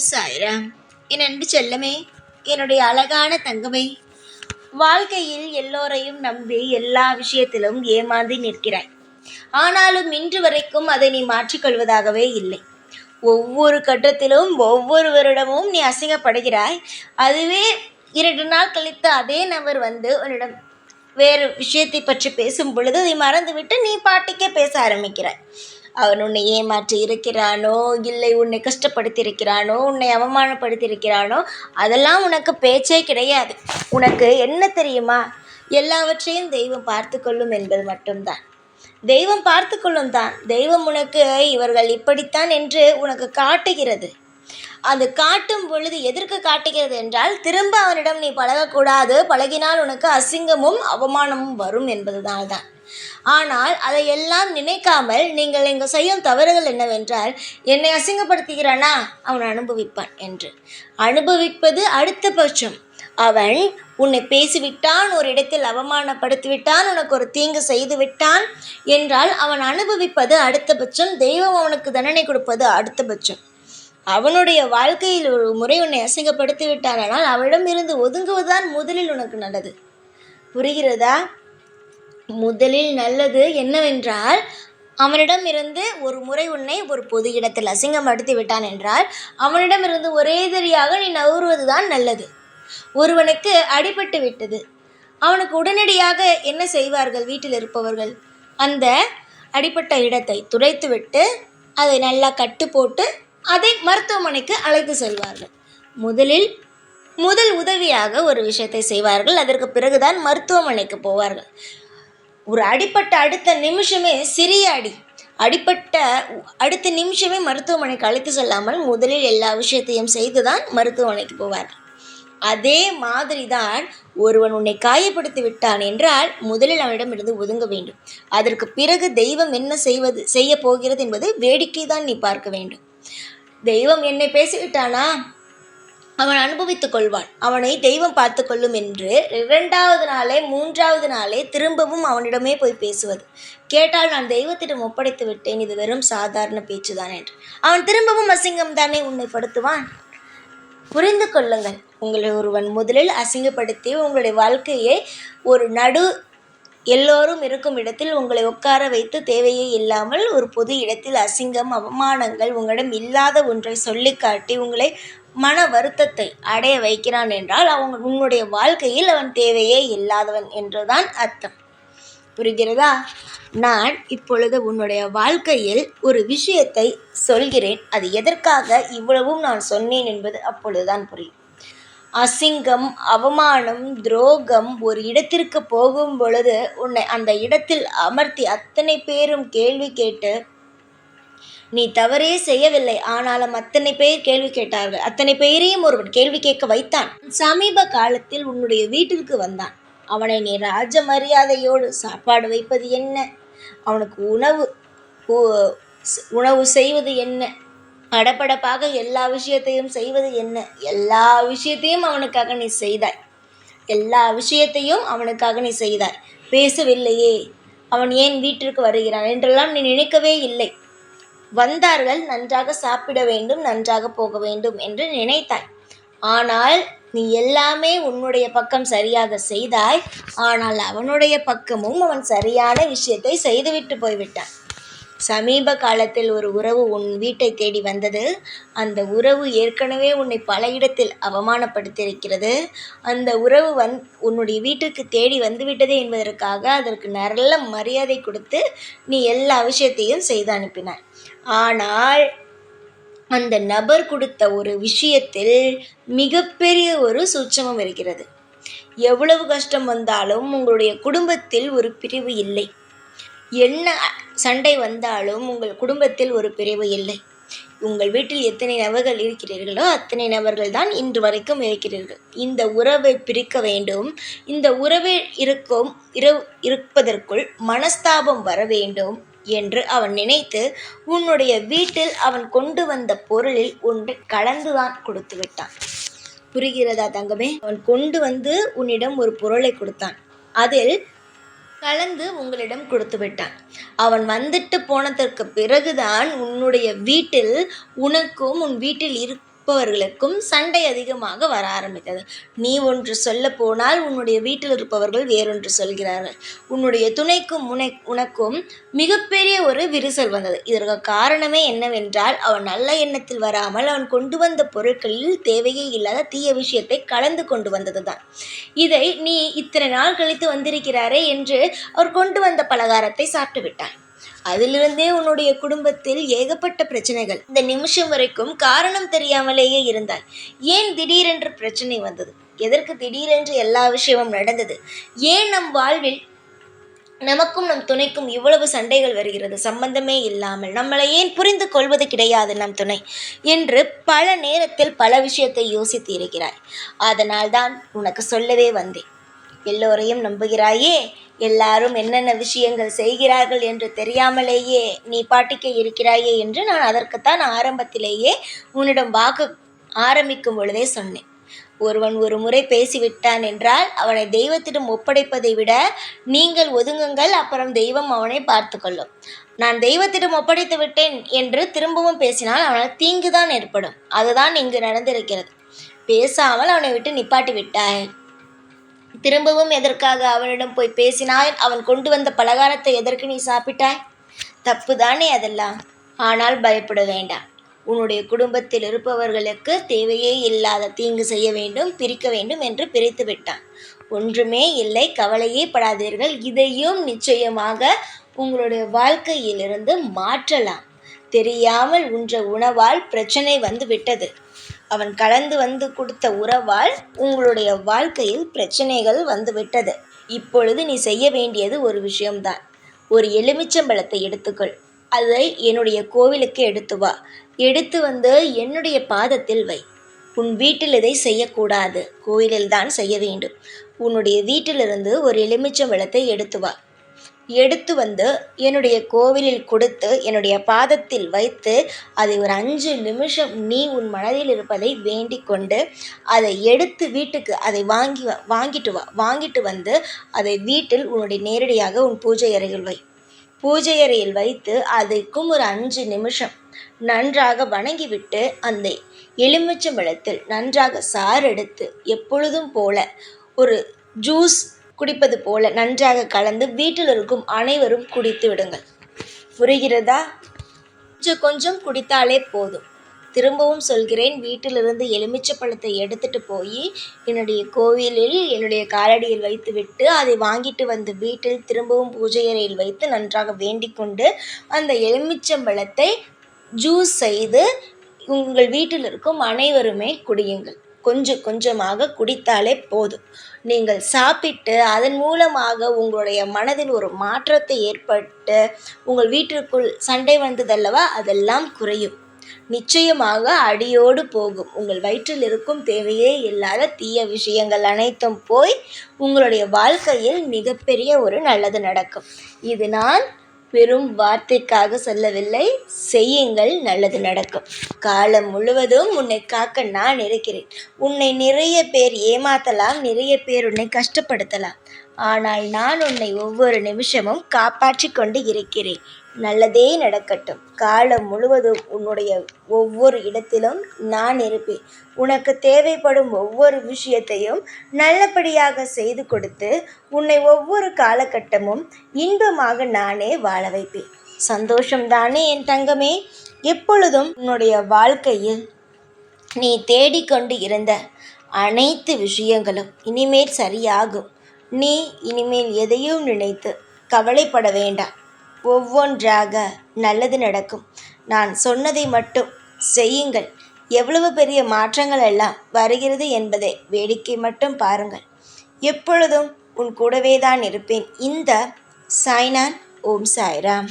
சாய்ராம். என் அன்பு செல்லமே, என்னுடைய அழகான தங்கமே, வாழ்க்கையில் எல்லோரையும் நம்பி எல்லா விஷயத்திலும் ஏமாந்து நிற்கிறாய். ஆனாலும் இன்று வரைக்கும் அதை நீ மாற்றிக்கொள்வதாகவே இல்லை. ஒவ்வொரு கட்டத்திலும் ஒவ்வொரு வருடமும் நீ அசிங்கப்படுகிறாய். அதுவே 2 நாள் கழித்து அதே நபர் வந்து உன்னிடம் வேறு விஷயத்தை பற்றி பேசும் பொழுது அதை மறந்துவிட்டு நீ பாட்டுக்கே பேச ஆரம்பிக்கிறாய். அவன் உன்னை ஏமாற்றி இருக்கிறானோ, இல்லை உன்னை கஷ்டப்படுத்தி இருக்கிறானோ, உன்னை அவமானப்படுத்தி இருக்கிறானோ, அதெல்லாம் உனக்கு பேச்சே கிடையாது. உனக்கு என்ன தெரியுமா? எல்லாவற்றையும் தெய்வம் பார்த்து கொள்ளும் என்பது மட்டும்தான். தெய்வம் பார்த்து கொள்ளும் தான். தெய்வம் உனக்கு இவர்கள் இப்படித்தான் என்று உனக்கு காட்டுகிறது. அது காட்டும் பொழுது எதற்கு காட்டுகிறது என்றால், திரும்ப அவனிடம் நீ பழகக்கூடாது, பழகினால் உனக்கு அசிங்கமும் அவமானமும் வரும் என்பதுதான் தான். ஆனால் அதையெல்லாம் நினைக்காமல் நீங்கள் இங்கு செய்யும் தவறுகள் என்னவென்றால், என்னை அசிங்கப்படுத்துகிறானா அவன் அனுபவிப்பான் என்று. அனுபவிப்பது அடுத்த பட்சம். அவன் உன்னை பேசிவிட்டான், ஒரு இடத்தில் அவமானப்படுத்திவிட்டான், உனக்கு ஒரு தீங்கு செய்து விட்டான் என்றால் அவன் அனுபவிப்பது அடுத்த பட்சம். தெய்வம் அவனுக்கு தண்டனை கொடுப்பது அடுத்த பட்சம். அவனுடைய வாழ்க்கையில் ஒரு முறை உன்னை அசிங்கப்படுத்தி விட்டானால் அவனிடம் இருந்து ஒதுங்குவதுதான் முதலில் உனக்கு நல்லது. புரிகிறதா? முதலில் நல்லது என்னவென்றால், அவனிடம் இருந்து ஒரு முறை உன்னை ஒரு பொது இடத்தில் அசிங்கப்படுத்தி விட்டான் என்றால் அவனிடமிருந்து ஒரேதரியாக நீ நகருவதுதான் நல்லது. ஒருவனுக்கு அடிபட்டு விட்டது, அவனுக்கு உடனடியாக என்ன செய்வார்கள் வீட்டில் இருப்பவர்கள்? அந்த அடிபட்ட இடத்தை துடைத்துவிட்டு அதை நல்லா கட்டு போட்டு அதை மருத்துவமனைக்கு அழைத்து செல்வார்கள். முதல் உதவியாக ஒரு விஷயத்தை செய்வார்கள். அதற்கு பிறகுதான் மருத்துவமனைக்கு போவார்கள். ஒரு அடிப்பட்ட அடுத்த நிமிஷமே சிறிய அடிப்பட்ட அடுத்த நிமிஷமே மருத்துவமனைக்கு அழைத்து செல்லாமல் முதலில் எல்லா விஷயத்தையும் செய்துதான் மருத்துவமனைக்கு போவார்கள். அதே மாதிரி தான் ஒருவன் உன்னை காயப்படுத்தி விட்டான் என்றால் முதலில் அவனிடமிருந்து ஒதுங்க வேண்டும். அதற்கு பிறகு தெய்வம் என்ன செய்ய போகிறது என்பது வேடிக்கை தான் நீ பார்க்க வேண்டும். தெய்வம் என்னை பேசிவிட்டானா, அவன் அனுபவித்துக் கொள்வான், அவனை தெய்வம் பார்த்து கொள்ளும் என்று 2வது நாளே 3வது நாளே திரும்பவும் அவனிடமே போய் பேசுவது. கேட்டால் நான் தெய்வத்திடம் ஒப்படைத்து விட்டேன், இது வெறும் சாதாரண பேச்சுதான் என்று. அவன் திரும்பவும் அசிங்கம் தானே உன்னை படுத்துவான். புரிந்து கொள்ளுங்கள். உங்களை ஒருவன் முதலில் அசிங்கப்படுத்தி உங்களுடைய வாழ்க்கையை ஒரு எல்லோரும் இருக்கும் இடத்தில் உங்களை உட்கார வைத்து தேவையே இல்லாமல் ஒரு பொது இடத்தில் அசிங்கம் அவமானங்கள் உங்களிடம் இல்லாத ஒன்றை சொல்லி காட்டி உங்களை மன வருத்தத்தை அடைய வைக்கிறான் என்றால் உன்னுடைய வாழ்க்கையில் அவன் தேவையே இல்லாதவன் என்றுதான் அர்த்தம். புரிகிறதா? நான் இப்பொழுது உன்னுடைய வாழ்க்கையில் ஒரு விஷயத்தை சொல்கிறேன். அது எதற்காக இவ்வளவும் நான் சொன்னேன் என்பது அப்பொழுதுதான் புரியும். அசிங்கம், அவமானம், துரோகம் ஒரு இடத்திற்கு போகும் பொழுது உன்னை அந்த இடத்தில் அமர்த்தி அத்தனை பேரும் கேள்வி கேட்டு, நீ தவறே செய்யவில்லை ஆனாலும் அத்தனை பேர் கேள்வி கேட்டார்கள். அத்தனை பேரையும் ஒருவன் கேள்வி கேட்க வைத்தான். சமீப காலத்தில் உன்னுடைய வீட்டிற்கு வந்தான். அவனை நீ ராஜ மரியாதையோடு சாப்பாடு வைப்பது என்ன, அவனுக்கு உணவு செய்வது என்ன, படபடப்பாக எல்லா விஷயத்தையும் செய்வது என்ன, எல்லா விஷயத்தையும் அவனுக்காக நீ செய்தாய். எல்லா விஷயத்தையும் அவனுக்காக நீ செய்தாய். பேசவில்லையே, அவன் ஏன் வீட்டிற்கு வருகிறான் என்றெல்லாம் நீ நினைக்கவே இல்லை. வந்தார்கள், நன்றாக சாப்பிட வேண்டும், நன்றாக போக வேண்டும் என்று நினைத்தாய். ஆனால் நீ எல்லாமே உன்னுடைய பக்கம் சரியாக செய்தாய். ஆனால் அவனுடைய பக்கமும் அவன் சரியான விஷயத்தை செய்துவிட்டு போய்விட்டான். சமீப காலத்தில் ஒரு உறவு உன் வீட்டை தேடி வந்தது. அந்த உறவு ஏற்கனவே உன்னை பல இடத்தில் அவமானப்படுத்தியிருக்கிறது. அந்த உறவு உன்னுடைய வீட்டுக்கு தேடி வந்துவிட்டது என்பதற்காக அதற்கு நல்ல மரியாதை கொடுத்து நீ எல்லா விஷயத்தையும் செய்து அனுப்பினாய். ஆனால் அந்த நபர் கொடுத்த ஒரு விஷயத்தில் மிகப்பெரிய ஒரு சூட்சமம் இருக்கிறது. எவ்வளவு கஷ்டம் வந்தாலும் உங்களுடைய குடும்பத்தில் ஒரு பிரிவு இல்லை. என்ன சண்டை வந்தாலும் உங்கள் குடும்பத்தில் ஒரு பிரிவு இல்லை. உங்கள் வீட்டில் எத்தனை நபர்கள் இருக்கிறீர்களோ அத்தனை நபர்கள் தான் இன்று வரைக்கும் இருக்கிறீர்கள். இந்த உறவை பிரிக்க வேண்டும். இந்த உறவில் இருப்பதற்குள் மனஸ்தாபம் வர வேண்டும் என்று அவன் நினைத்து உன்னுடைய வீட்டில் அவன் கொண்டு வந்த பொருளில் ஒன்றை கலந்துதான் கொடுத்து விட்டான். புரிகிறதா தங்கமே? அவன் கொண்டு வந்து உன்னிடம் ஒரு பொருளை கொடுத்தான், அதில் கலந்து உங்களிடம் கொடுத்து விட்டான். அவன் வந்துட்டு போனதற்கு பிறகுதான் உன்னுடைய வீட்டில் உனக்கும் உன் வீட்டில் இருப்பவர்களுக்கும் சண்டை அதிகமாக வர ஆரம்பித்தது. நீ ஒன்று சொல்ல போனால் உன்னுடைய வீட்டில் இருப்பவர்கள் வேறொன்று சொல்கிறார்கள். உன்னுடைய துணைக்கும் உனக்கும் மிகப்பெரிய ஒரு விரிசல் வந்தது. இதற்கு காரணமே என்னவென்றால், அவன் நல்ல எண்ணத்தில் வராமல் அவன் கொண்டு வந்த பொருட்களில் தேவையே இல்லாத தீய விஷயத்தை கலந்து கொண்டு வந்ததுதான். இதை நீ இத்தனை நாள் கழித்து வந்திருக்கிறாரே என்று அவர் கொண்டு வந்த பலகாரத்தை சாப்பிட்டு விட்டான். அதிலிருந்தே உன்னுடைய குடும்பத்தில் ஏகப்பட்ட பிரச்சனைகள். இந்த நிமிஷம் வரைக்கும் காரணம் தெரியாமலேயே இருந்தாய். ஏன் திடீரென்று பிரச்சனை வந்தது? எதற்கு திடீரென்று எல்லா விஷயமும் நடந்தது? ஏன் நம் வாழ்வில் நமக்கும் நம் துணைக்கும் இவ்வளவு சண்டைகள் வருகிறது? சம்பந்தமே இல்லாமல் நம்மளை ஏன் புரிந்து கொள்வது கிடையாது நம் துணை என்று பல நேரத்தில் பல விஷயத்தை யோசித்து இருக்கிறாய். அதனால் தான் உனக்கு சொல்லவே வந்தேன். எல்லோரையும் நம்புகிறாயே, எல்லாரும் என்னென்ன விஷயங்கள் செய்கிறார்கள் என்று தெரியாமலேயே நீ பாட்டிக்க இருக்கிறாயே என்று நான் அதற்குத்தான் ஆரம்பத்திலேயே உன்னிடம் வாக்கு ஆரம்பிக்கும் பொழுதே சொன்னேன். ஒருவன் ஒரு முறை பேசிவிட்டான் என்றால் அவனை தெய்வத்திடம் ஒப்படைப்பதை விட நீங்கள் ஒதுங்குங்கள், அப்புறம் தெய்வம் அவனை பார்த்து கொள்ளும். நான் தெய்வத்திடம் ஒப்படைத்து விட்டேன் என்று திரும்பவும் பேசினால் அவனால் தீங்குதான் ஏற்படும். அதுதான் இங்கு நடந்திருக்கிறது. பேசாமல் அவனை விட்டு நிப்பாட்டி விட்டாய். திரும்பவும் எதற்காக அவனிடம் போய் பேசினாய்? அவன் கொண்டு வந்த பலகாரத்தை எதற்கு நீ சாப்பிட்டாய்? தப்புதானே அதெல்லாம். ஆனால் பயப்பட வேண்டாம். உன்னுடைய குடும்பத்தில் இருப்பவர்களுக்கு தேவையே இல்லாத தீங்கு செய்ய வேண்டும், பிரிக்க வேண்டும் என்று பிரித்து விட்டான். ஒன்றுமே இல்லை, கவலையே படாதீர்கள். இதையும் நிச்சயமாக உங்களுடைய வாழ்க்கையிலிருந்து மாற்றலாம். தெரியாமல் உன்ற உணவால் பிரச்சனை வந்து விட்டது. அவன் கலந்து வந்து கொடுத்த உறவால் உங்களுடைய வாழ்க்கையில் பிரச்சனைகள் வந்து விட்டது. இப்பொழுது நீ செய்ய வேண்டியது ஒரு விஷயம்தான். ஒரு எலுமிச்சம்பழத்தை எடுத்துக்கொள். அதை என்னுடைய கோவிலுக்கு எடுத்து வா. எடுத்து வந்து என்னுடைய பாதத்தில் வை. உன் வீட்டில் இதை செய்யக்கூடாது, கோவிலில்தான் செய்ய வேண்டும். உன்னுடைய வீட்டிலிருந்து ஒரு எலுமிச்சம்பழத்தை எடுத்து வா. எடுத்து வந்து என்னுடைய கோவிலில் கொடுத்து என்னுடைய பாதத்தில் வைத்து அதை ஒரு 5 நிமிஷம் நீ உன் மனதில் இருப்பதை வேண்டிக் கொண்டு அதை எடுத்து வீட்டுக்கு அதை வாங்கிட்டு வந்து அதை வீட்டில் உன்னுடைய நேரடியாக உன் பூஜை அறையில் வை. பூஜை அறையில் வைத்து அதற்கும் ஒரு 5 நிமிஷம் நன்றாக வணங்கிவிட்டு அந்த எலுமிச்சம்பழத்தில் நன்றாக சாறு எடுத்து எப்பொழுதும் போல ஒரு ஜூஸ் குடிப்பது போல நன்றாக கலந்து வீட்டில் இருக்கும் அனைவரும் குடித்து விடுங்கள். புரிகிறதா? கொஞ்சம் கொஞ்சம் குடித்தாலே போதும். திரும்பவும் சொல்கிறேன், வீட்டிலிருந்து எலுமிச்சை பழத்தை எடுத்துட்டு போய் என்னுடைய கோவிலில் என்னுடைய காலடியில் வைத்து விட்டு அதை வாங்கிட்டு வந்து வீட்டில் திரும்பவும் பூஜை அறையில் வைத்து நன்றாக வேண்டிக் கொண்டு அந்த எலுமிச்சம்பழத்தை ஜூஸ் செய்து உங்கள் வீட்டில் இருக்கும் அனைவருமே குடியுங்கள். கொஞ்சம் கொஞ்சமாக குடித்தாலே போதும். நீங்கள் சாப்பிட்டு அதன் மூலமாக உங்களுடைய மனதில் ஒரு மாற்றத்தை ஏற்பட்டு உங்கள் வீட்டிற்குள் சண்டை வந்ததல்லவா, அதெல்லாம் குறையும். நிச்சயமாக அடியோடு போகும். உங்கள் வயிற்றில் இருக்கும் தேவையே இல்லாத தீய விஷயங்கள் அனைத்தும் போய் உங்களுடைய வாழ்க்கையில் மிகப்பெரிய ஒரு நல்லது நடக்கும். இது நான் வெறும் வார்த்தைக்காக சொல்லவில்லை, செய்யுங்கள், நல்லது நடக்கும். காலம் முழுவதும் உன்னை காக்க நான் இருக்கிறேன். உன்னை நிறைய பேர் ஏமாற்றலாம், நிறைய பேர் உன்னை கஷ்டப்படுத்தலாம். ஆனால் நான் உன்னை ஒவ்வொரு நிமிஷமும் காப்பாற்றி கொண்டு இருக்கிறேன். நல்லதே நடக்கட்டும். காலம் முழுவதும் உன்னுடைய ஒவ்வொரு இடத்திலும் நான் இருப்பேன். உனக்கு தேவைப்படும் ஒவ்வொரு விஷயத்தையும் நல்லபடியாக செய்து கொடுத்து உன்னை ஒவ்வொரு காலகட்டமும் இன்பமாக நானே வாழ வைப்பேன். சந்தோஷம்தானே என் தங்கமே? எப்பொழுதும் உன்னுடைய வாழ்க்கையில் நீ தேடிக்கொண்டு இருந்த அனைத்து விஷயங்களும் இனிமேல் சரியாகும். நீ இனிமேல் எதையும் நினைத்து கவலைப்பட வேண்டாம். ஒவ்வொன்றாக நல்லது நடக்கும். நான் சொன்னதை மட்டும் செய்யுங்கள். எவ்வளவு பெரிய மாற்றங்கள் எல்லாம் வருகிறது என்பதை வேடிக்கை மட்டும் பாருங்கள். எப்பொழுதும் உன் கூடவே தான் இருப்பேன். இந்த சாய்நாத். ஓம் சாய்ராம்.